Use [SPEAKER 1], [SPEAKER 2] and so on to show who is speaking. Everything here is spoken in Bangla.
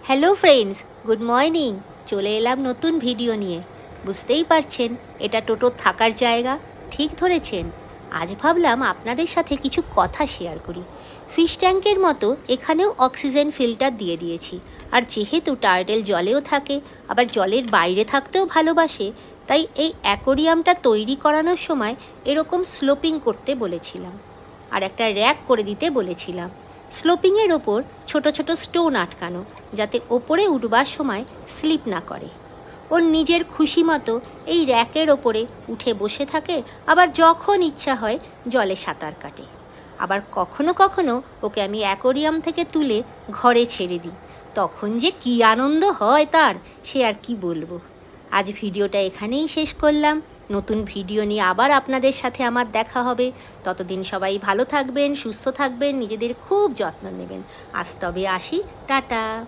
[SPEAKER 1] Hello friends, good morning. চলে এলাম নতুন ভিডিও নিয়ে। বুঝতেই পারছেন এটা টোটোর থাকার জায়গা। ঠিক ধরেছেন। আজ ভাবলাম আপনাদের সাথে কিছু কথা শেয়ার করি। ফিশ ট্যাঙ্কের মতো এখানেও অক্সিজেন ফিল্টার দিয়ে দিয়েছি। আর যেহেতু টার্টেল জলেও থাকে, আবার জলের বাইরে থাকতেও ভালোবাসে, তাই এই অ্যাকোরিয়ামটা তৈরি করানোর সময় এরকম স্লোপিং করতে বলেছিলাম। আর একটা র্যাক করে দিতে বলেছিলাম। স্লোপিংয়ের ওপর ছোট ছোট স্টোন আটকানো, যাতে ওপরে উঠবার সময় স্লিপ না করে। ওর নিজের খুশি মতো এই র্যাকের ওপরে উঠে বসে থাকে, আবার যখন ইচ্ছা হয় জলে সাঁতার কাটে। আবার কখনো কখনো ওকে আমি অ্যাকোরিয়াম থেকে তুলে ঘরে ছেড়ে দিই। তখন যে কী আনন্দ হয় তার, সে আর কি বলবো। আজ ভিডিওটা এখানেই শেষ করলাম। নতুন ভিডিও নিয়ে আবার আপনাদের সাথে আমার দেখা হবে। ততদিন সবাই ভালো থাকবেন, সুস্থ থাকবেন, নিজেদের খুব যত্ন নেবেন। আজ তবে আসি, টাটা।